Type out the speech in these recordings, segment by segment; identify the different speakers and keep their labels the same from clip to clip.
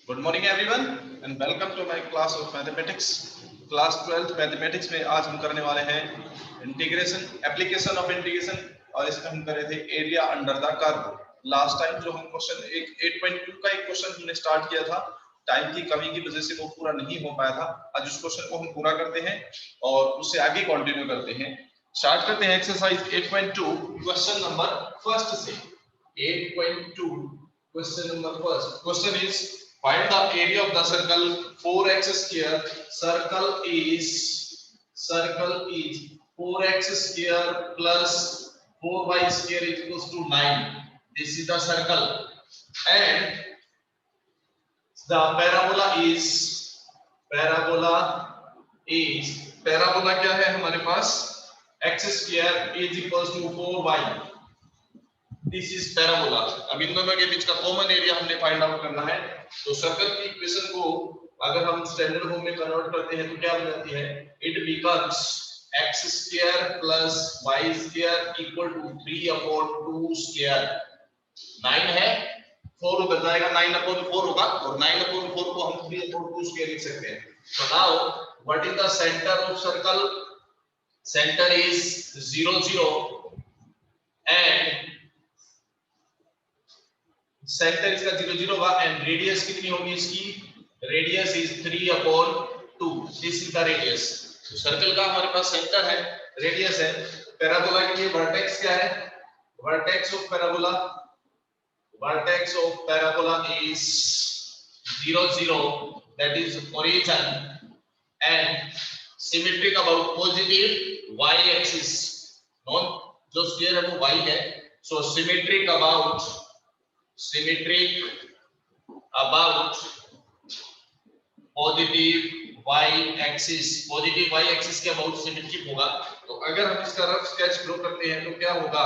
Speaker 1: Good morning everyone and welcome to my class of mathematics. Class 12th mathematics में आज हम करने वाले हैं इंटीग्रेशन, एप्लीकेशन ऑफ इंटीग्रेशन, और इसमें हम कर रहे थे area under the curve. Last time जो हम क्वेश्चन 8.2 का एक क्वेश्चन हमने स्टार्ट किया था, टाइम की कमी की वजह से वो पूरा नहीं हो पाया था। आज उस क्वेश्चन को हम पूरा करते हैं और उससे आगे कंटिन्यू करते हैं। स्टार्ट करते हैं एक्सरसाइज 8.2 क्वेश्चन नंबर फर्स्ट से। 8.2 question number first question is find the area of the circle 4x square. Circle is 4x square plus 4y square is equals to 9. This is the circle and the parabola क्या है हमारे पास, x square is equals to 4y. This is parabola. अब इन दोनों के बीच का common area हमने find out करना है। तो सर्कल की इक्वेशन को अगर हम स्टैंडर्ड फॉर्म में कन्वर्ट करते हैं तो क्या बन जाती है, it becomes x square plus y square equal to 3/2 square. 9 है, 4 उधर जाएगा, 9/4 होगा और 9/4 को हम 3/2 स्क्वायर लिख सकते हैं। So now what is the center of circle? Center is 0 0 and centre इसका 0 0 होगा एंड रेडियस कितनी होगी इसकी, radius is 3/2। This is the radius. तो सर्कल का हमारे पास सेंटर है, रेडियस है। पैराबोला के लिए वर्टेक्स क्या है, vertex of parabola is 0 0, that is origin and symmetric about positive y axis. नॉन जो स्फीयर है वो y है, so symmetric about positive y axis. Positive y axis के अबाउट सिमेट्रिक होगा। तो अगर हम इसका रफ स्केच ड्रॉ करते हैं तो क्या होगा,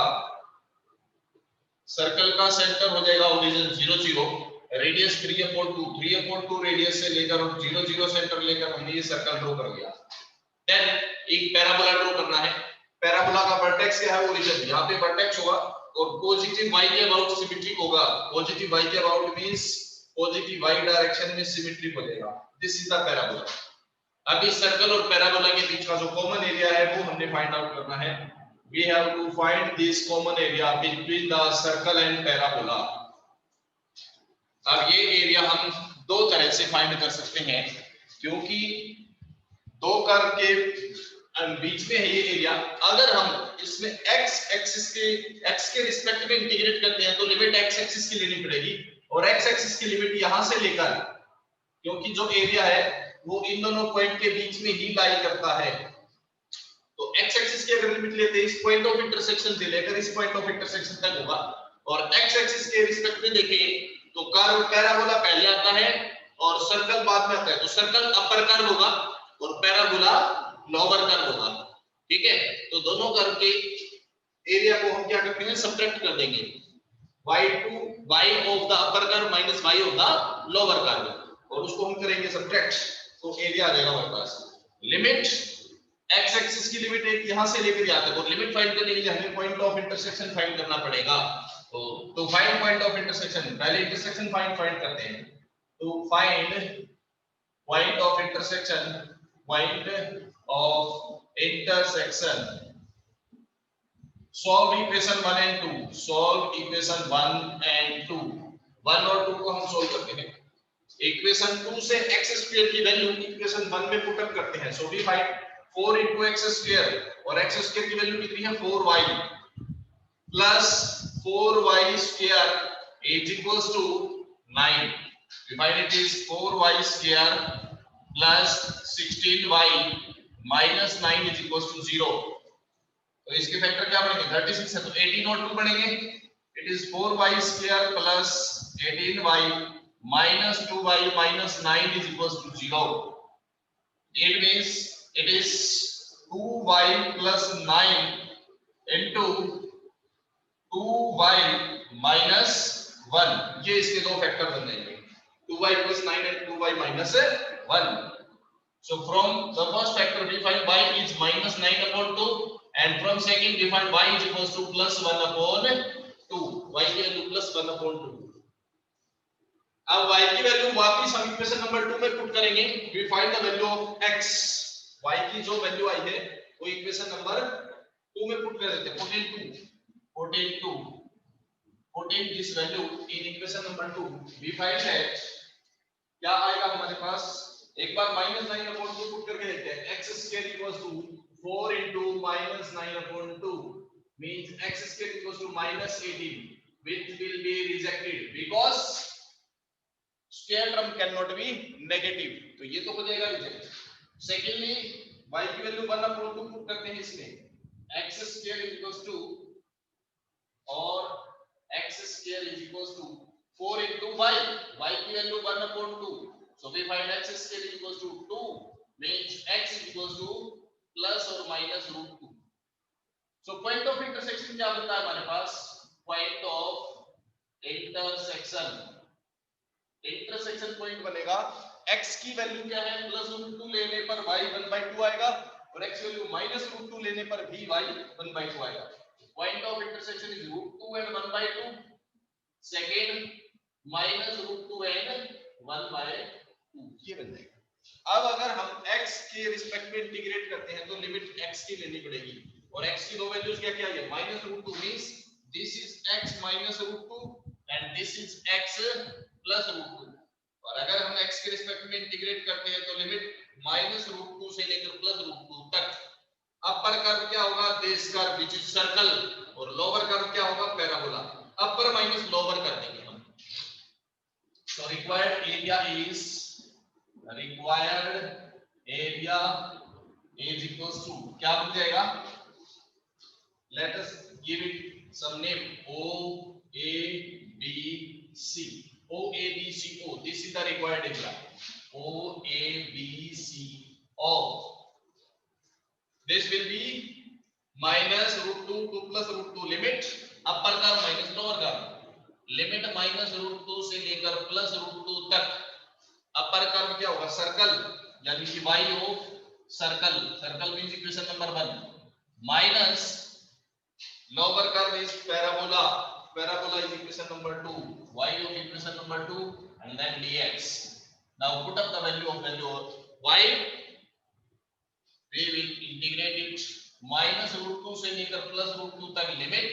Speaker 1: सर्कल का सेंटर हो जाएगा ओरिजिन 0 0, रेडियस 3/2 रेडियस से लेकर और 0 0 सेंटर लेकर हमने ये सर्कल ड्रॉ कर लिया। देन एक पैराबोला ड्रॉ करना है। पैराबोला का वर्टेक्स क्या है, ओरिजिन। यहाँ पे वर्टेक्स होगा और पॉजिटिव y के अबाउट सिमेट्रिक होगा। पॉजिटिव y के about means positive y direction में सिमेट्रिक हो जाएगा। This is the parabola. अब इस सर्कल और पैराबोला के बीच का जो कॉमन एरिया है वो हमने फाइंड आउट करना है। We have to find this common area between the circle and parabola. अब ये एरिया हम दो तरह से फाइंड कर सकते हैं, क्योंकि दो कर्व के बीच में है ये एरिया। अगर हम इसमें x के रिस्पेक्ट में इंटीग्रेट करते हैं तो लिमिट x एक्सिस की लेनी पड़ेगी और x एक्सिस की लिमिट यहां से लेकर, क्योंकि जो एरिया है वो इन दोनों पॉइंट के बीच में ही लाई करता है। तो x एक्सिस की अगर लिमिट लेते हैं इस पॉइंट ऑफ इंटरसेक्शन से लेकर इस पॉइंट ऑफ इंटरसेक्शन तक होगा, और x एक्सिस के रिस्पेक्ट में देखें तो कर्व पैराबोला पहले आता है और सर्कल बाद में आता है। तो सर्कल अपर कर्व होगा और पैराबोला लोअर कर्व होगा। ठीक है, तो दोनों कर्व के एरिया को हम क्या करते हैं, सब्ट्रैक्ट कर देंगे। y of the upper curve minus y of the lower curve, और उसको हम करेंगे सब्ट्रैक्ट, तो एरिया आ जाएगा हमारे पास। लिमिट x एक्सिस की लिमिट एक यहां से लेकर यहां तक, और लिमिट फाइंड करने के लिए हमें पॉइंट ऑफ इंटरसेक्शन फाइंड करना पड़ेगा। तो फाइंड पॉइंट ऑफ इंटरसेक्शन, पहले इंटरसेक्शन फाइंड करते हैं। तो find point of intersection, solve equation 1 and 2, solve equation 1 and 2। 1 और 2 को हम सोल्व करते हैं। इक्वेशन 2 से x स्क्वायर की वैल्यू इक्वेशन 1 में पुट अप करते हैं। So we find 4 * x square, और x स्क्वायर की वैल्यू कितनी है, 4y plus 4y square is equals to 9। We find it is 4y square plus 16y minus 9 is equals to 0। तो इसके factor क्या बनेंगे, 36 है तो 18 और 2 बनेंगे। It is 4y square plus 18y minus 2y minus 9 is equals to 0। It means it is 2y plus 9 into 2y minus 1। ये इसके दो फैक्टर बन जाएंगे, 2y plus 9 and 2y minus 1। So from the first factor we find y is minus 9/2, and from second we find y is equals to plus 1/2, y की value plus 1/2। अब y की value वापस हम equation number 2 में put करेंगे। We find the value of x, y की जो value आई है वो इक्वेशन नंबर 2 में पुट कर देते हैं। put in this value in equation number 2, we find that क्या आएगा हमारे पास, एक बार -9/2 पुट करके देखते हैं। x² = 4 into -9/2 means x² = -18, which will be rejected because square term cannot be negative, तो ये तो हो जाएगा रिजेक्ट। सेकेंडली y की वैल्यू 1/2 पुट करते हैं इसमें, x² और x² = 4 into y की value 1/2, so we find x² = 2 means x = plus or minus √2। so point of intersection क्या बनता है हमारे पास, point of intersection पॉइंट बनेगा, x की वैल्यू क्या है प्लस √2 लेने पर y 1/2 आएगा और x वैल्यू माइनस √2 लेने पर भी y 1/2 आएगा। Point of intersection is √2 and 1/2, second minus √2 and 1/2, ये बन जाएगा। अब अगर हम x के रिस्पेक्ट में इंटीग्रेट करते हैं तो लिमिट x की लेनी पड़ेगी और x की दो वैल्यूज क्या क्या है, -√2 means this is x -√2 and this is x +√2, और अगर हम x के रिस्पेक्ट में इंटीग्रेट करते हैं तो लिमिट -√2 से लेकर +√2 तक। अपर कर्व क्या होगा, base curve which is circle, और लोअर कर्व क्या होगा, पैराबोला। अपर माइनस लोअर कर देंगे हम। So required area is equals to क्या बन जाएगा, let us give it some name, OABCO, this is the required area, OABCO, this will be -√2 to +√2, limit upper curve minus lower curve, limit -√2 से लेकर +√2 तक। अपर curve क्या होगा, circle, यानी कि y of circle, circle means equation number 1, minus lower curve is parabola, parabola is equation number 2, y of equation number 2 and then dx. Now put up the value of y, we will integrate it -√2 से लेकर +√2 तक limit.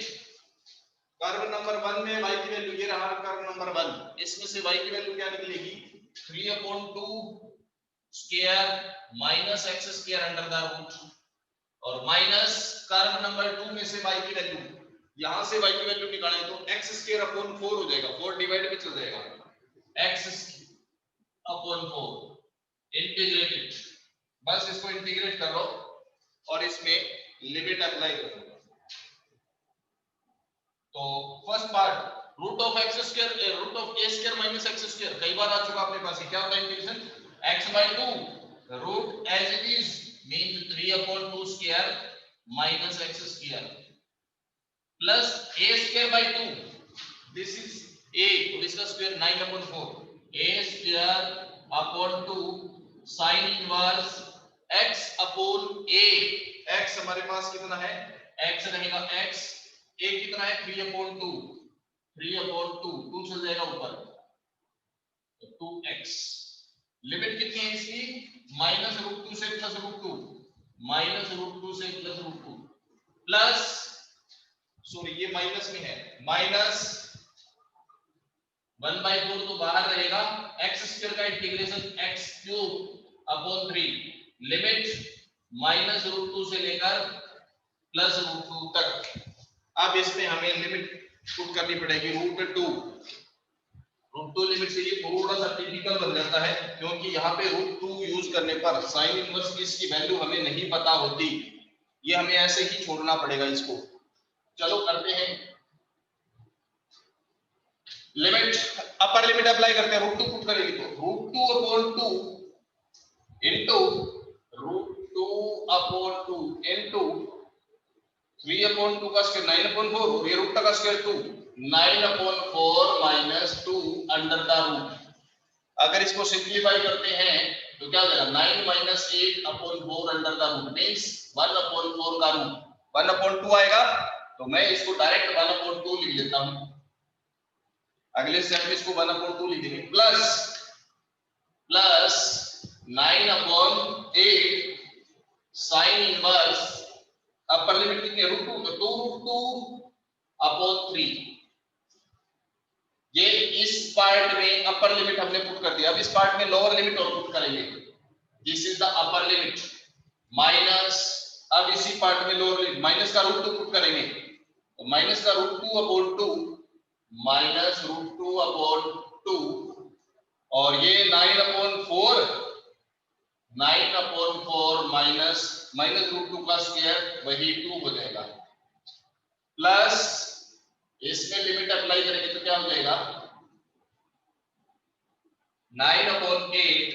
Speaker 1: Curve number 1 में y की value ये रहा, curve number 1, इसमें से y की वैल्यू क्या निकलेगी, 3/2 square minus x square under the root, और माइनस कर्व नंबर 2 में से y की वैल्यू, यहां से y की वैल्यू निकालें तो x²/4 हो जाएगा, 4 डिवाइड में चल जाएगा, x/4 इंटीग्रेटेड, बस इसको इंटीग्रेट कर लो और इसमें लिमिट अप्लाई कर दो। तो first part root of a² minus x², कई बार आ चुका अपने पास, क्या होता है integration, x/2 root as it is means 3/2 square minus x² plus a²/2, this is a, तो इसका square 9/4, a²/2 sin inverse x/a, x हमारे पास कितना है, x रहेगा x, a कितना है 3/2, 2 चल जाएगा ऊपर, तो 2x, लिमिट कितनी है इसकी, -√2 से +√2, -√2 से +√2 प्लस, सॉरी ये माइनस में है, माइनस 1/4 तो बाहर रहेगा, x² का इंटीग्रेशन x³/3, लिमिट -√2 से लेकर +√2 तक। अब इसमें हमें लिमिट पुट करनी पड़ेगी √2 लिमिट से ये थोड़ा सा टिपिकल बन जाता है, क्योंकि यहाँ पे √2 यूज करने पर साइन इनवर्स की इसकी वैल्यू हमें नहीं पता होती, ये हमें ऐसे ही छोड़ना पड़ेगा इसको। चलो करते हैं, लिमिट अपर लिमिट अप्लाई करते हैं, √2 पुट करेंगे तो √2/2 इनटू √2/2 इनटू 3/2 का स्क्वायर 9/4 और ये रूट का square 2, 9/4 minus 2 under the root. अगर इसको सिंपलीफाई करते हैं तो क्या हो जाएगा, 9 minus 8/4 under the root means 1/4 का रूट 1/2 आएगा, तो मैं इसको डायरेक्ट 1/2 लिख लेता हूं। अगले स्टेप में इसको 1/2 लिख देंगे plus 9/8 sine inverse upper limit कितनी है √2 तो 2√2/3। ये इस पार्ट में अपर लिमिट हमने पुट कर दिया। अब इस पार्ट में लोअर लिमिट और पुट करेंगे। This is the upper limit minus, अब इसी पार्ट में लोअर लिमिट माइनस का √2 पुट करेंगे तो माइनस का √2/2 माइनस √2/2 और ये 9/4 माइनस √2 का स्क्वायर वही 2 हो जाएगा प्लस इसमें लिमिट अप्लाई करेंगे तो क्या हो जाएगा 9/8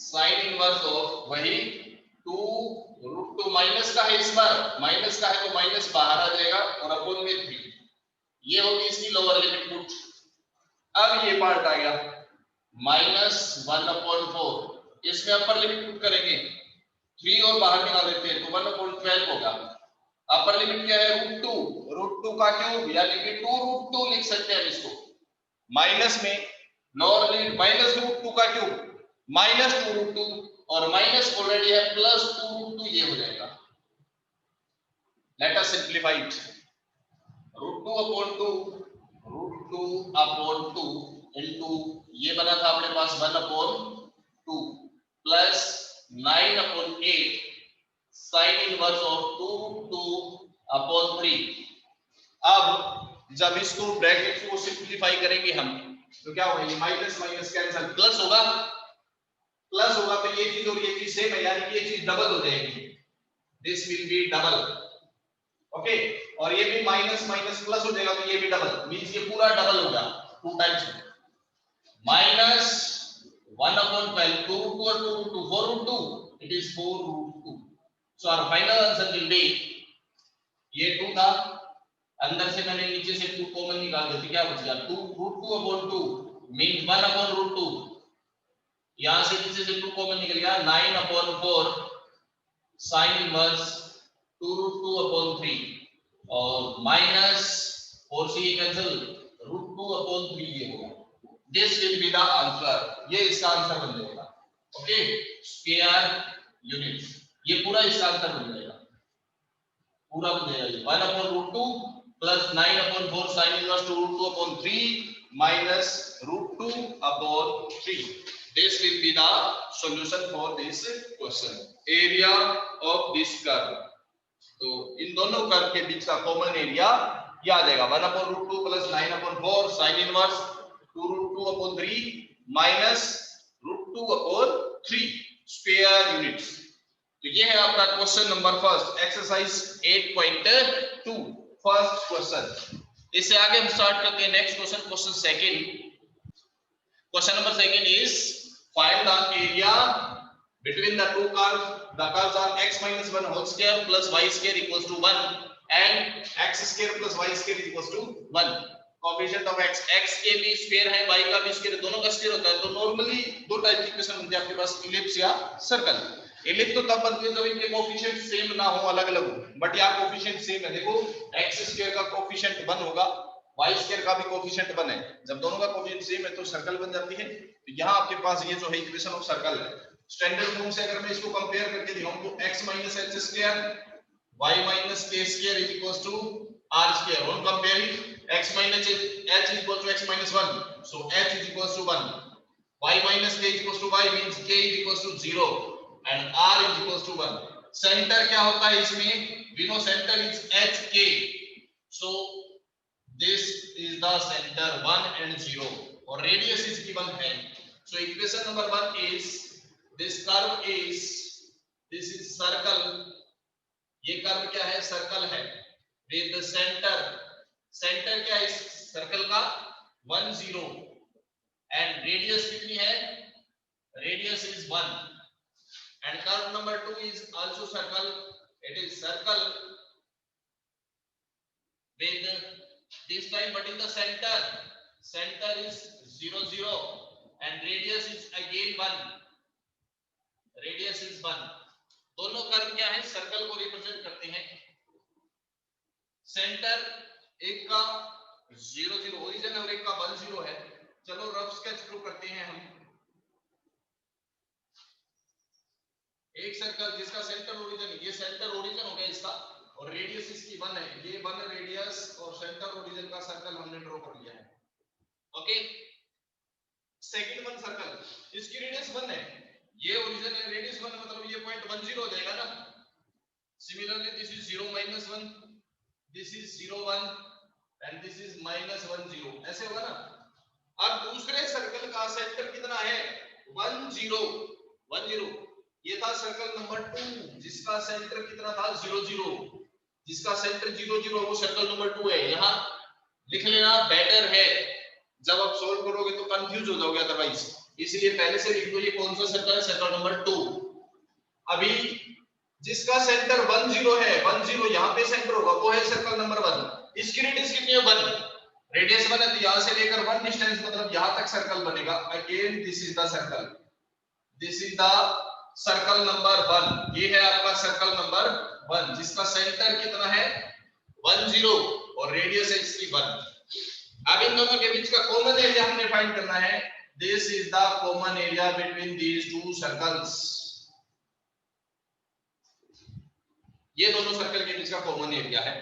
Speaker 1: साइन इनवर्स ऑफ वही 2√2 माइनस का है, इस बार माइनस का है तो माइनस बाहर आ जाएगा और अपॉन में 3। ये होगी इसकी लोअर लिमिट पुट। अब ये पार्ट आ गया -1/4 इसमें अपर लिमिट पुट करेंगे 3 और बाहर निकाल देते हैं तो 1/12 होगा। अपर लिमिट क्या है √2 का क्यूब यानी कि 2√2 लिख सकते हैं हम इसको। माइनस में लोअर लिमिट माइनस √2 का क्यूब माइनस 2√2 और माइनस ऑलरेडी है प्लस 2√2 ये हो जाएगा। Let us simplify it √2/2 into ये बना था अपने पास 1/2 प्लस 9/8 साइन इनवर्स ऑफ 2√2/3। अब जब इसको ब्रैकेट को सिंप्लीफाई करेंगे हम तो क्या होगा, ये माइनस माइनस कैंसिल प्लस होगा तो ये चीज और ये चीज सेम है यानी कि ये चीज डबल हो जाएगी। This will be double okay और ये भी माइनस माइनस प्लस हो जाएगा तो ये भी डबल मींस ये पूरा डबल होगा 2 टाइम्स माइनस 1/12 2√2 और 2√2 4√2 it is 4√2। So our final answer will be ये 2 था अंदर से मैंने नीचे से 2 कॉमन निकाल दिया तो क्या बच गया 2√2/2 मींस 1/√2 यहां से नीचे से 2 कॉमन निकल गया 9/4 साइन इनवर्स 2√2/3 और माइनस और सी कैंसिल √2/3 ये होगा। This will be the answer. ये इसका आंसर बन जाएगा ओके स्क्वायर यूनिट। ये पूरा इसका आंसर बन जाएगा पूरा बन जाएगा ये 1/√2 plus 9/4 sine inverse 2√2/3 minus √2/3। This will be the solution for this question. Area of this curve. तो इन दोनों कर्व के बीच का कॉमन एरिया ये आ जाएगा 1/√2 plus 9/4 sine inverse 2√2/3 minus √2/3 square units. तो ये है आपका question number first exercise 8.2 first question. इससे आगे हम स्टार्ट करते हैं next question second. Question number second is find the area between the two curves. The curves are x minus 1 whole square plus y square equals to 1 and x square plus y square equals to 1. Coefficient of x के भी square है y का भी square दोनों का square होता है तो नॉर्मली दो टाइप की इक्वेशन बनती है आपके पास इलिप्स या सर्कल। इलिप्स तो तब बनती है जब इनके कोएफिशिएंट सेम ना हो अलग अलग हो बट यहाँ कोएफिशिएंट सेम है। देखो x स्क्वायर का कोएफिशिएंट 1 होगा y स्क्वायर का भी कोएफिशिएंट 1 है जब दोनों का कोएफिशिएंट सेम है तो सर्कल बन जाती है। तो यहाँ आपके पास ये जो है इक्वेशन ऑफ सर्कल है। स्टैंडर्ड फॉर्म से अगर मैं इसको कंपेयर करके दिखाऊं तो x minus h square y minus k square is equals to r square. On comparing x minus h is equal to x minus 1 so h is equals to 1 y minus k is equals to y means k is equals to 0 and r is equals to 1. Centre क्या होता है इसमें we know center is hk so this is the center 1 and 0 और radius is given है। So equation number 1 is this curve is this is circle। ये curve क्या है circle है with the center क्या है इस सर्कल का 1 0 and radius कितनी है radius is 1 and curve number 2 is also circle it is circle with this time but in the center is 0 0 and radius is again 1 radius is 1। दोनों curve क्या है circle को रिप्रेजेंट करते हैं। Centre एक का 0 0 ओरिजिन और एक का 1 0 है। चलो रफ स्केच ड्रॉ करते हैं हम। एक सर्कल जिसका सेंटर ओरिजिन, ये सेंटर ओरिजिन हो गया इसका, और रेडियस इसकी 1 है, ये 1 रेडियस और सेंटर ओरिजिन का सर्कल हमने ड्रॉ कर लिया है। ओके, सेकंड वन सर्कल, इसकी रेडियस 1 है, ये ओरिजिन है, रेडियस 1 मतलब ये पॉइंट 1 0 हो जाएगा ना। Similarly this is 0 -1, this is 0 1 and this is -1 0, ऐसे होगा ना। अब दूसरे सर्कल का सेंटर कितना है, 1 0 1 0, ये था सर्कल नंबर 2 जिसका सेंटर कितना था 0 0, जिसका सेंटर 0 0 वो सर्कल नंबर 2 है। यहां लिख लेना बेटर है, जब आप सोल्व करोगे तो कंफ्यूज हो जाओगे अदरवाइज, इसलिए पहले से लिख दो ये कौन सा सर्कल है, सर्कल नंबर 2। अभी जिसका सेंटर 1 0 है, 1 0 यहां पे सेंटर होगा, वो है सर्कल नंबर 1। इसकी रेडियस कितनी है 1, रेडियस 1 है तो यहां से लेकर 1 डिस्टेंस मतलब यहां तक सर्कल बनेगा। Again this is the circle, this is the circle number 1, ये है आपका सर्कल नंबर 1 जिसका सेंटर कितना है 1 0 और रेडियस है इसकी 1। अब इन दोनों के बीच का कॉमन एरिया हमने फाइंड करना है। This is the common area between these to circles, ये दोनों सर्कल के बीच का कॉमन एरिया है।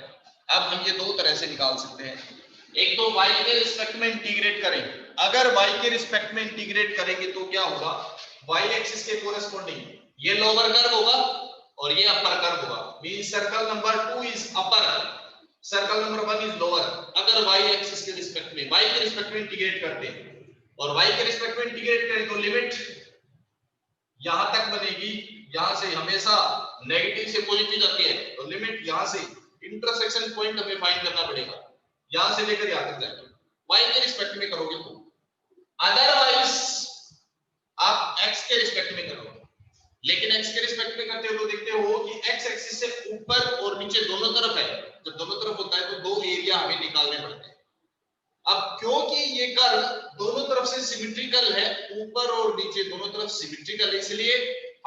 Speaker 1: अब हम ये दो तरह से निकाल सकते हैं, एक तो y के रिस्पेक्ट में इंटीग्रेट करें। अगर y के रिस्पेक्ट में इंटीग्रेट करेंगे तो क्या होगा, y एक्सिस के कोरेस्पोंडिंग ये लोअर कर्व होगा और ये अपर कर्व होगा, means circle number 2 is upper, circle number 1 is lower. अगर y एक्सिस के रिस्पेक्ट में, y के रिस्पेक्ट में इंटीग्रेट करते हैं और y के रिस्पेक्ट में इंटीग्रेट करें तो लिमिट यहां तक बनेगी, यहां से हमेशा नेगेटिव से पॉजिटिव जाती है, तो लिमिट यहां से इंटरसेक्शन पॉइंट हमें फाइंड करना पड़ेगा, यहां से लेकर यहां तक जाएगी। y के रिस्पेक्ट में करोगे तो, अदरवाइज आप x के रिस्पेक्ट में करोगे, लेकिन x के रिस्पेक्ट में करते हो तो देखते हो कि x एक्सिस से ऊपर और नीचे दोनों तरफ है, जब दोनों तरफ होता है तो दो एरिया हमें निकालने पड़ते हैं। अब क्योंकि ये कर्व दोनों तरफ से सिमेट्रिकल है, ऊपर और नीचे दोनों तरफ सिमेट्रिकल है, इसलिए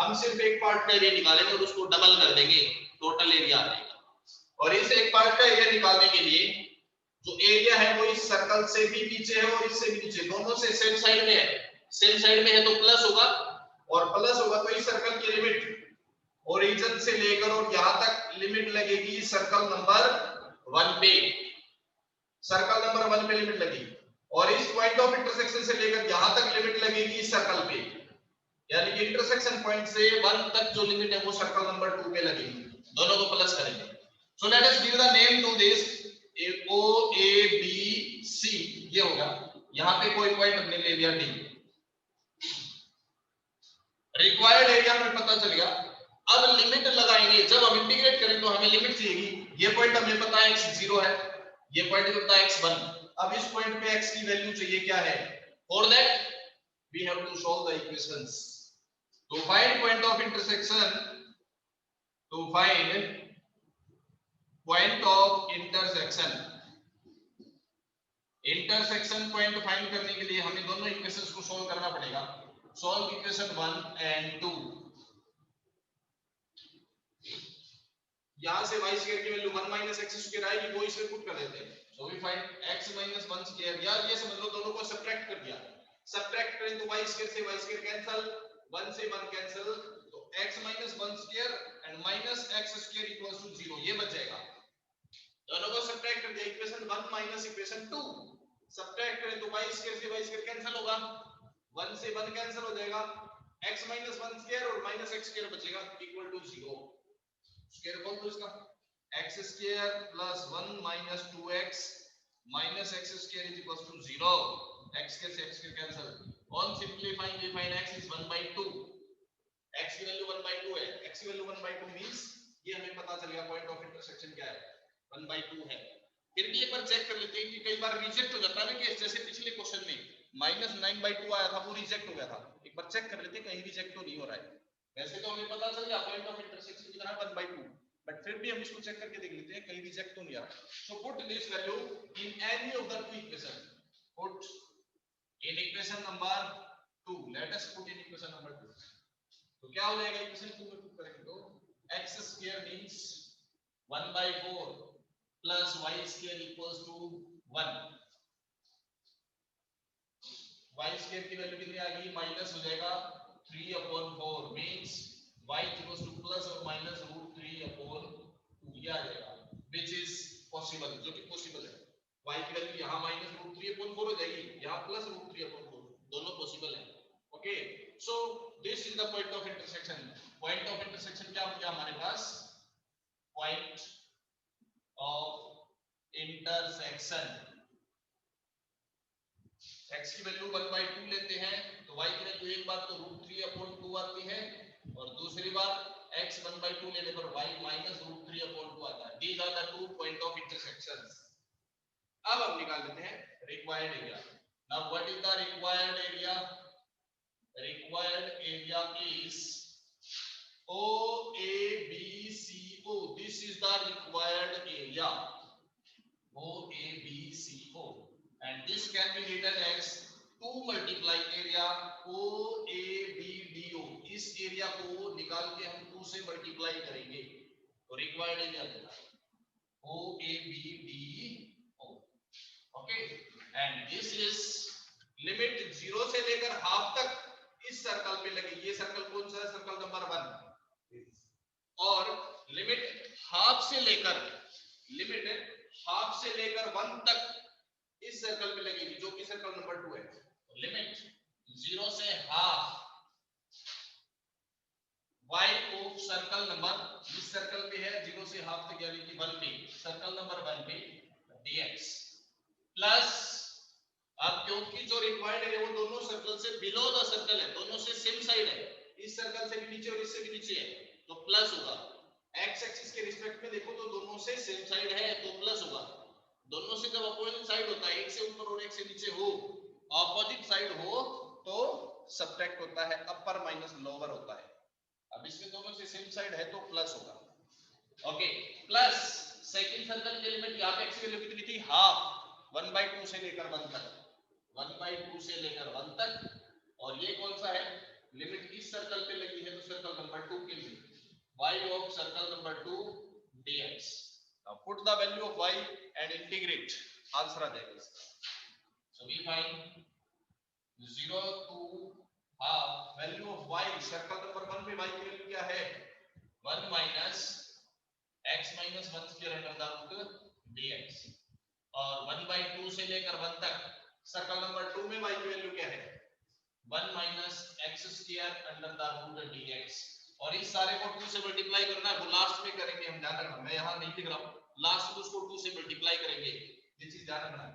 Speaker 1: हम सिर्फ एक पार्ट का एरिया निकालेंगे और उसको डबल कर देंगे, टोटल एरिया आ जाएगा। और इस एक पार्ट का एरिया निकालने के लिए जो एरिया है वो इस सर्कल से भी नीचे है और इससे भी नीचे, दोनों से सेम साइड में है, सेम साइड में है तो प्लस होगा, और प्लस होगा तो इस सर्कल की लिमिट ओरिजिन से लेकर और यहां तक लिमिट लगेगी सर्कल नंबर 1 पे, सर्कल नंबर 1 पे लिमिट लगेगी, और इस पॉइंट ऑफ इंटरसेक्शन से लेकर यहां तक लिमिट लगेगी इस सर्कल पे, यानी कि इंटरसेक्शन पॉइंट से 1 तक जो लिमिट है वो सर्कल नंबर 2 पे लगेगी, दोनों को प्लस करेंगे। So let us give the name to this O A B C, ये होगा, यहां पे कोई पॉइंट हमने ले लिया डी, रिक्वायर्ड एरिया हमें पता चल गया। अब लिमिट लगाएंगे, जब हम इंटीग्रेट करें तो हमें लिमिट चाहिएगी, ये पॉइंट हमें पता है x 0 है, ये पॉइंट हमें पता है x 1, अब इस पॉइंट पे x की वैल्यू चाहिए क्या है, for that we have to solve the equations. To find point of intersection, to find point of intersection, intersection point find करने के लिए हमें दोनों इक्वेशंस को सॉल्व करना पड़ेगा। सॉल्व इक्वेशन 1 एंड 2, यहां से y स्क्वायर की वैल्यू 1 माइनस x स्क्वायर आएगी, वो इसे पुट कर देते हैं। So we find x minus 1 square, या ये समझ लो दोनों को सब्ट्रैक्ट कर दिया, सब्ट्रैक्ट करें तो y स्क्वायर से y स्क्वायर कैंसिल, 1 से 1 कैंसिल, तो x minus 1 square and minus x square equals to 0, ये बच जाएगा। दोनों को सब्ट्रैक्ट कर दिया, इक्वेशन 1 माइनस इक्वेशन 2, सब्ट्रैक्ट करें तो y स्क्वायर से y स्क्वायर कैंसिल होगा, 1 से 1 कैंसिल हो जाएगा, x माइनस 1 स्क्वायर और माइनस x स्क्वायर बचेगा इक्वल टू 0। स्क्वायर बोल दो इसका, x square plus 1 minus 2x minus x square is equals to 0, x square से x square cancel, on simplifying we find x is 1/2, x की value 1/2 है, x की value 1/2 means ये हमें पता चल गया पॉइंट ऑफ इंटरसेक्शन क्या है, 1/2 है। फिर भी एक बार चेक कर लेते हैं कि कई बार रिजेक्ट हो जाता है ना, कि जैसे पिछले क्वेश्चन में -9/2 आया था, वो रिजेक्ट हो गया था, एक बार चेक कर लेते हैं कहीं रिजेक्ट तो नहीं हो रहा है। वैसे तो हमें पता चल गया पॉइंट ऑफ इंटरसेक्शन कितना है 1/2, बट फिर भी हम इसको चेक करके देख लेते हैं कहीं रिजेक्ट तो नहीं आ रहा। So put this value in any of the two equation, put in equation number 2, let us put in equation number 2, तो क्या हो जाएगा इक्वेशन 2 में पुट करेंगे तो x square means 1/4 plus y square equals to 1, y square की value कितनी आ गई, माइनस हो जाएगा 3/4 means y equals to plus और माइनस √3/2 ये आ जाएगा, व्हिच इज पॉसिबल, जो कि पॉसिबल है। y की वैल्यू यहां माइनस √3/4 हो जाएगी, यहां प्लस √3/4, दोनों पॉसिबल है। Okay, so this is the point of intersection. Point of intersection क्या हो गया हमारे पास, पॉइंट ऑफ इंटरसेक्शन, x की वैल्यू 1/2 लेते हैं तो y की वैल्यू एक बार तो √3/2 आती है और दूसरी बार x 1/2 लेने पर y माइनस √3/2 आता है। These are the two point of intersections. अब हम निकाल लेते हैं required area. Now what is the required area, required area is OABCO, this is the required area OABCO and this can be written as 2 multiply area OABDO। इस area को निकाल के हम 2 से मल्टीप्लाई करेंगे तो रिक्वायर्ड एरिया देगा OABDO। Okay, and this is limit 0 से लेकर हाफ तक इस सर्कल पे लगी। ये सर्कल कौन सा है, सर्कल नंबर 1। और लिमिट हाफ से लेकर 1 तक इस सर्कल पे लगेगी जो कि सर्कल नंबर 2 है। लिमिट 0 से half y of circle number, इस सर्कल पे है 0 से हाफ तक यानी कि 1 पे, सर्कल नंबर 1 पे dx प्लस, अब क्योंकि जो रिक्वायर्ड है वो दोनों सर्कल से बिलो द सर्कल है, दोनों से सेम साइड है, इस सर्कल से भी नीचे और इससे भी नीचे है तो प्लस होगा। x एक्सिस के रिस्पेक्ट में देखो तो दोनों से सेम साइड है तो प्लस होगा। दोनों से जब अपोजिट साइड होता है, एक से ऊपर और एक से नीचे हो, ऑपोजिट साइड हो तो सब्ट्रैक्ट होता है, अपर माइनस लोअर होता है। अब इसमें दोनों से सेम साइड है तो प्लस होगा। ओके, प्लस सेकंड सर्कल के लिमिट यहां पे x की वैल्यू कितनी थी, हाफ, 1/2 से लेकर 1 तक, 1/2 से लेकर 1 तक, और ये कौन सा है, लिमिट इस सर्कल पे लगी है तो सर्कल नंबर 2 के लिए y of circle number 2 dx। now put the value of y and integrate, answer आ जाएगा इसका। so we find 0 to half value of y, circle number 1 पे y की वैल्यू क्या है, 1 minus x minus 1 square under the root dx, और 1/2 से लेकर 1 तक सर्कल नंबर 2 में y की वैल्यू क्या है, 1 minus x square under the root dx, और इस सारे को 2 से मल्टीप्लाई करना है, वो लास्ट में करेंगे हम, ध्यान रखना, मैं यहां नहीं लिख रहा हूं, लास्ट में उसको 2 से मल्टीप्लाई करेंगे, ये चीज ध्यान रखना है।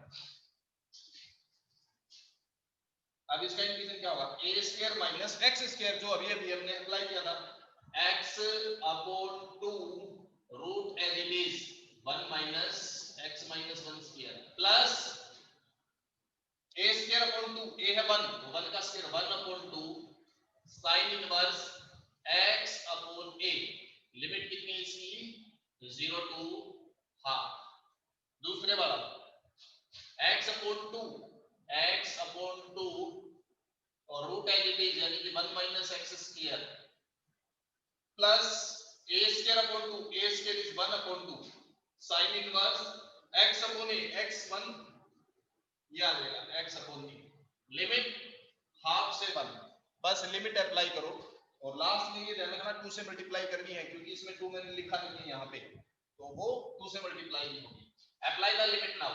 Speaker 1: अब इसका इंटीग्रेशन क्या होगा, a square minus x square, जो अभी अभी हमने अप्लाई किया था, x upon 2 root as it is 1 minus x minus 1 square plus a square upon 2, a है 1 तो 1 का स्क्वायर 1 upon 2 sin inverse x upon a, limit कितनी है इसकी, 0 टू हाफ। दूसरे वाला x अपॉन 2 और रूट एज इट इज यानी कि 1 minus x square plus a square upon 2, a square is 1 upon 2 sin inverse x upon a, x1 ये आ जाएगा x upon a, limit half से 1, बस लिमिट अप्लाई करो, और लास्ट में ये ध्यान रखना 2 से मल्टीप्लाई करनी है क्योंकि इसमें 2 मैंने लिखा नहीं है यहाँ पे, तो वो 2 से मल्टीप्लाई नहीं होगी। Apply the limit now,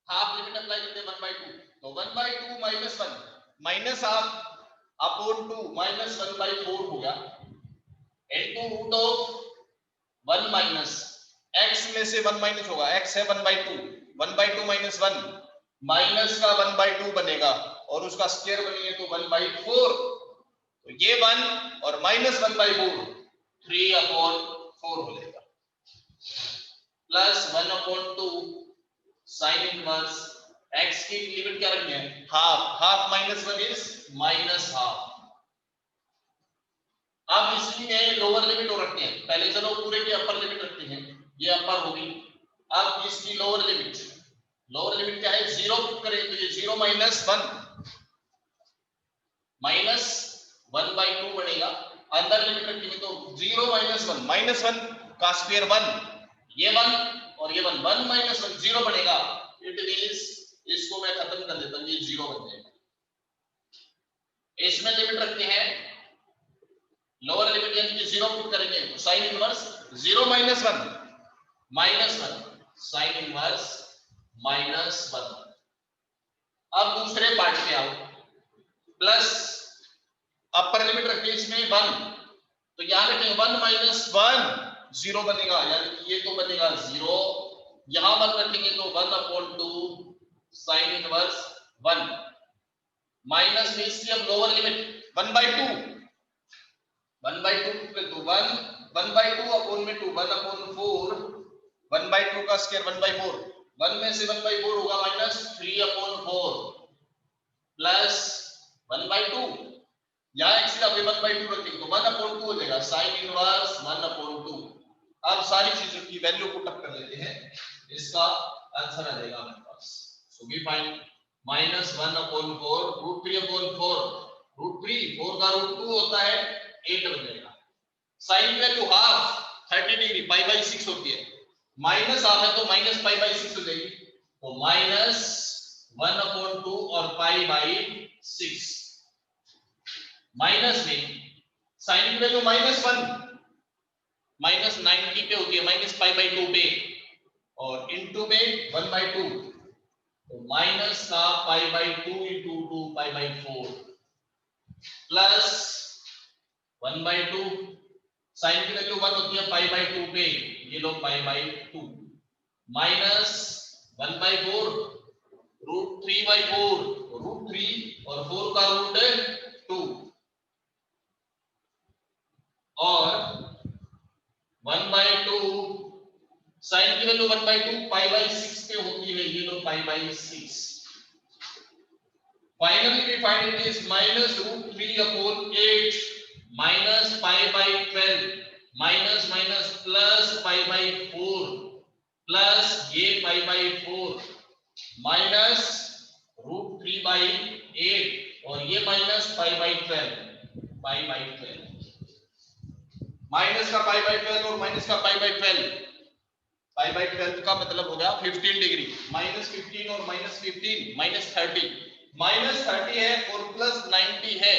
Speaker 1: half limit apply करते हैं 1/2, तो 1/2 minus 1 minus half upon 2 minus 1/4 हो गया into root of 1 minus x में से 1 माइनस होगा, x है 1/2, 1/2 माइनस 1 माइनस का 1/2 बनेगा और उसका स्क्वायर बनेगा तो 1/4, तो ये 1 और माइनस 1/4 3/4 हो जाएगा प्लस 1/2 sin इनवर्स x की लिमिट क्या रखनी है, half, half minus 1 is minus half. अब इसमें लोअर लिमिट हो रखते हैं, पहले चलो पूरे की अपर लिमिट रखते हैं, ये अपर होगी। अब इसकी लोअर लिमिट क्या है, 0 पुट करें तो ये 0 माइनस 1 माइनस 1/2 बनेगा, अंदर लिमिट रखेंगे तो 0 माइनस 1 माइनस 1 का स्क्वायर 1, ये 1 और ये 1, 1 माइनस 1 0 बनेगा, इट मींस इसको मैं खत्म कर देता हूं, ये 0 बन जाएगा। इसमें लिमिट रखते हैं लोअर लिमिट यानी कि 0 पुट करेंगे तो sine inverse 0 minus 1 sine inverse -1। अब दूसरे पार्ट पे आओ, प्लस अपर लिमिट रखते हैं इसमें 1, तो यहां रखेंगे 1 माइनस 1 0 बनेगा, यानी कि ये तो बनेगा 0, यहां 1 रखेंगे तो 1/2 साइन इनवर्स 1 माइनस में इसकी अब लोअर लिमिट 1/2 तो 1/2 अपॉन में 2 1/4 1/2 का स्क्वायर 1/4 1 में से 1/4 होगा माइनस 3/4 प्लस 1/2 यहाँ x का 1/2 रखेंगे तो 1/2 हो जाएगा साइन इनवर्स 1/2। अब सारी चीजों की वैल्यू पुट अप कर लेते हैं, इसका आंसर आ जाएगा हमारे पास। सो वी फाइंड -1/4 √3/4 √3 4 का √2 होता है 8 बन जाएगा। साइन की वैल्यू हाफ 30 डिग्री π/6 होती है, माइनस हाफ है तो -π/6 हो जाएगी, तो -1/2 और π/6 माइनस में साइन की वैल्यू -1 -90 पे होती है -π/2 पे और इनटू में 1/2 तो माइनस का π/2 × 2 π/4 प्लस 1/2 साइन की वैल्यू 1 होती है π/2 पे, ये लो π/2 माइनस 1/4 √3/4 √3 और 4 का √2 और 1/2 साइन की वैल्यू 1/2 π/6 पे होती है, ये लो π/6 finally we find it is -√3/8 minus π/12 minus minus plus π/4 plus ये π/4 माइनस √3/8 और ये माइनस π/12 माइनस का π/12 और माइनस का π/12 का मतलब हो गया 15 डिग्री, -15 और -15 -30 है और +90 है,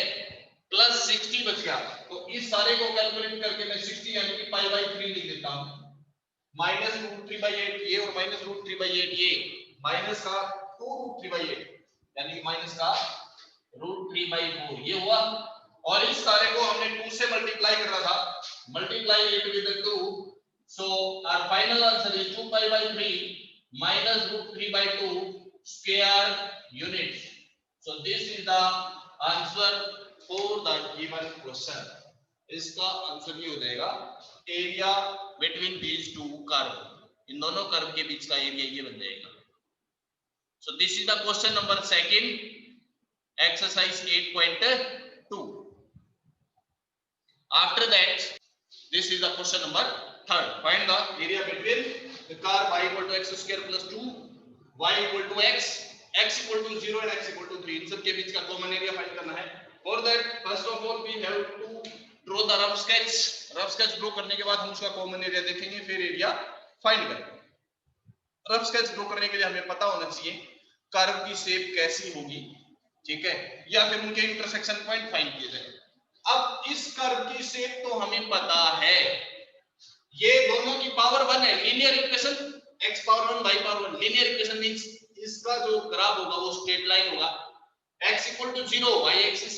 Speaker 1: +60 बच गया, तो इस सारे को कैलकुलेट करके मैं 60 यानी कि π/3 लिख देता हूं, -√3/8 ये और -√3/8 ये, माइनस का 2√3/8 यानी कि माइनस का √3/4 ये हुआ, और इस सारे को हमने 2 से मल्टीप्लाई करना था, multiply it with 2, so our final answer is 2π/3 minus √3/2 square units. So this is the answer for the given question. इसका आंसर ये हो जाएगा area between these two curve, इन दोनों कर्व के बीच का एरिया ये बन जाएगा। So this is the question number 2, exercise 8.2. After that, this is the question number 3. Find the area between the curve y equal to x square plus 2, y equal to x equal to 0 and x equal to 3. इन सब के बीच का common area find करना है। For that, first of all, we have to draw the rough sketch. Rough sketch draw करने के बाद हम उसका कॉमन एरिया देखेंगे, फिर एरिया फाइंड करेंगे। रफ स्केच ड्रॉ करने के लिए हमें पता होना चाहिए कर्व की शेप कैसी होगी, ठीक है, या फिर उनके इंटरसेक्शन पॉइंट फाइंड किए जाए। अब इस कर्व की शेप तो हमें पता है, ये दोनों की पावर 1 है, linear equation x power 1 y power 1, linear equation means इसका जो ग्राफ होगा वो स्ट्रेट लाइन होगा, x equal to 0 y axis,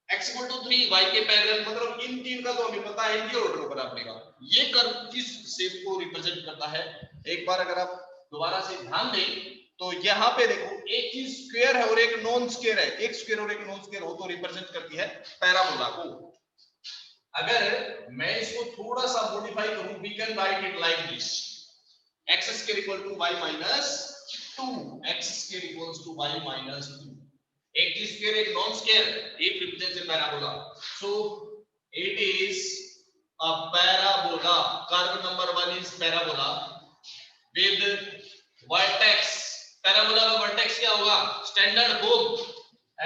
Speaker 1: x equal to 3 y के पैरेलल, मतलब इन तीन का तो हमें पता है, ये ऑर्डर ऊपर आपनेगा। ये कर्व किस शेप को रिप्रेजेंट करता है, एक बार अगर आप दोबारा से ध्यान दें तो यहाँ पे देखो एक चीज स्क्वायर है और एक नॉन स्क्वायर है, एक स्क्वायर और एक नॉन स्क्वायर हो तो रिप्रेजेंट करती है पैराबोला को। अगर मैं इसको थोड़ा सा मॉडिफाई करूं, we can write it like this, x square equal to y minus 2, x square equals to y minus 2, एक स्क्वायर एक non square, it represents a parabola, so it is a parabola. Curve number 1 is parabola with vertex, parabola का vertex क्या होगा, standard form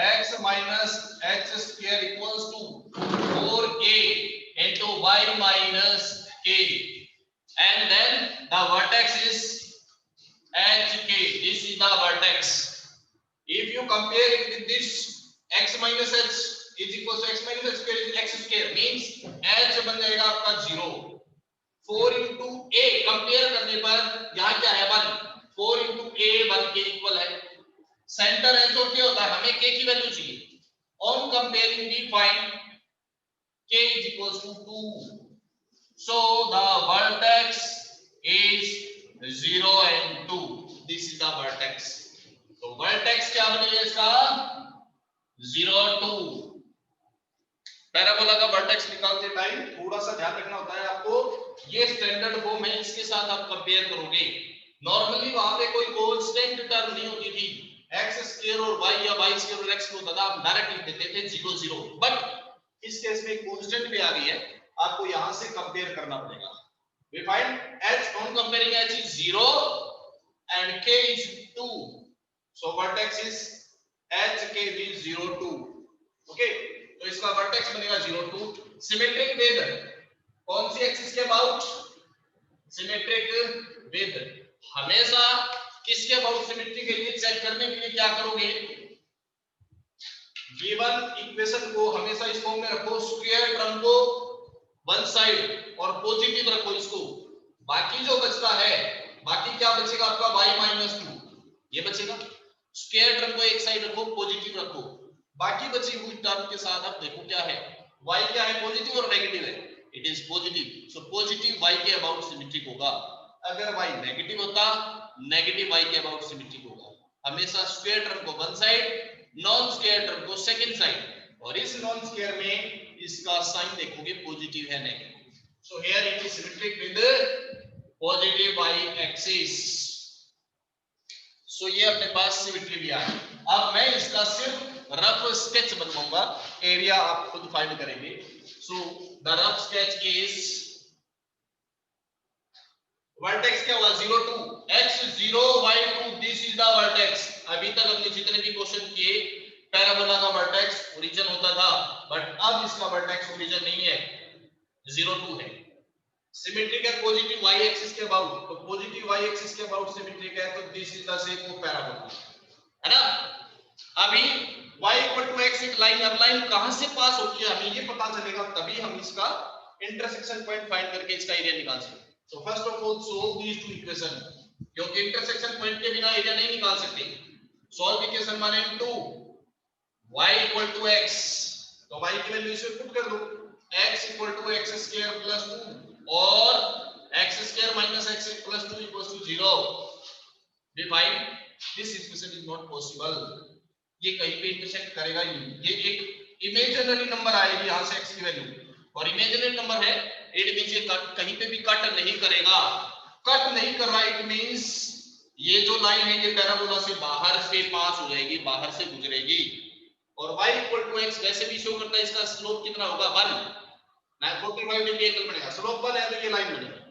Speaker 1: x minus h square equals to 4k into y minus k, and then the vertex is hk, compare it with this x minus h is equal to x minus h square is x square means h बन जाएगा आपका 0 4 into a compare करने पर यहाँ क्या है 1 4 into a 1 के equal है सेंटर h और क्या होता है हमें k की वैल्यू चाहिए on comparing we find k is equals to 2 so the vertex is 0 and 2 this is the vertex तो वर्टेक्स क्या बनेगा इसका 0 2 पैराबोला का वर्टेक्स निकालते टाइम थोड़ा सा ध्यान रखना होता है आपको ये स्टैंडर्ड फॉर्म है इसके साथ आप कंपेयर करोगे नॉर्मली वहां पे कोई कांस्टेंट टर्म नहीं होती थी x स्क्वायर और y या y स्क्वायर और x होता था आप डायरेक्ट लिख देते थे 0 0 बट इस केस में एक कांस्टेंट भी आ गई है आपको यहां से कंपेयर करना पड़ेगा we find h on comparing h is 0 and k is 2 so vertex is h k is 0 2 okay तो इसका वर्टेक्स बनेगा 0 2 सिमेट्रिक विद कौन सी एक्सिस के अबाउट सिमेट्रिक विद हमेशा किसके अबाउट सिमेट्री के लिए चेक करने के लिए क्या करोगे गिवन इक्वेशन को हमेशा इस फॉर्म में रखो स्क्वायर टर्म को वन साइड और पॉजिटिव रखो इसको बाकी जो बचता है बाकी क्या बचेगा आपका y - 2 ये बचेगा स्क्वायर टर्म को एक साइड रखो पॉजिटिव रखो बाकी बची हुई टर्म के साथ आप देखो क्या है y क्या है पॉजिटिव और नेगेटिव है it is positive so positive y के अबाउट सिमेट्रिक होगा अगर y नेगेटिव होता नेगेटिव y के अबाउट सिमेट्रिक होगा हमेशा स्क्वायर टर्म को one side non square term को सेकंड साइड और इस नॉन स्क्वायर में इसका साइन देखोगे पॉजिटिव है negative so here it is symmetric with positive y axis so ये अपने पास सिमेट्री भी आ है अब मैं इसका सिर्फ रफ स्केच बनवाऊंगा एरिया आप खुद फाइंड करेंगे so the rough sketch is vertex क्या हुआ 0 2 x 0 y 2 this is the vertex अभी तक हमने जितने भी क्वेश्चन किए पैराबोला का वर्टेक्स ओरिजिन होता था बट अब इसका वर्टेक्स ओरिजिन नहीं है 0 2 है सिमेट्रिक है पॉजिटिव y एक्सिस के अबाउट तो पॉजिटिव y एक्सिस के अबाउट सिमेट्रिक है तो this is the shape of parabola है ना अभी y = x एक लाइन अब लाइन कहां से पास होती है हमें ये पता चलेगा तभी हम इसका इंटरसेक्शन पॉइंट फाइंड करके इसका एरिया निकाल सकते so first of all solve these two equation क्योंकि इंटरसेक्शन पॉइंट के बिना एरिया नहीं निकाल सकते solve equation 1 and 2 y = x तो y की वैल्यू इसमें पुट कर दो x = x² + 2 और x² - x + 2 = 0 we find this equation is not possible ये कहीं पे इंटरसेक्ट करेगा ही नहीं ये एक इमेजिनरी नंबर आएगी यहां से x की वैल्यू और इमेजिनरी नंबर है इट मींस ये कहीं पे भी कट नहीं करेगा कट नहीं कर रहा इट मींस ये जो लाइन है ये पैराबोला से बाहर से पास हो जाएगी बाहर से गुजरेगी और y = x वैसे भी शो करता है इसका स्लोप कितना होगा 1 ना 45 डिग्री एंगल बनेगा स्लोप 1 है तो ये लाइन बनेगी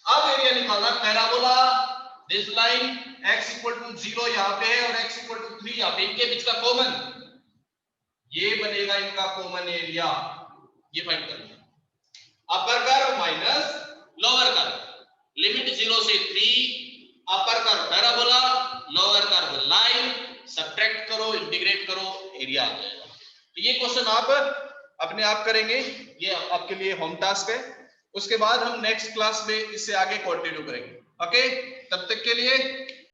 Speaker 1: अब एरिया निकालना पैराबोला दिस लाइन x = 0 यहां पे है और x = 3 यहां पे इनके बीच का कॉमन ये बनेगा इनका कॉमन एरिया ये फाइंड करना upper curve minus lower curve limit 0 से 3 upper curve parabola lower curve line subtract करो इंटीग्रेट करो एरिया आ जाएगा तो ये क्वेश्चन आप अपने आप करेंगे ये आपके लिए होम टास्क है उसके बाद हम नेक्स्ट क्लास में इससे आगे कंटिन्यू करेंगे ओके तब तक के लिए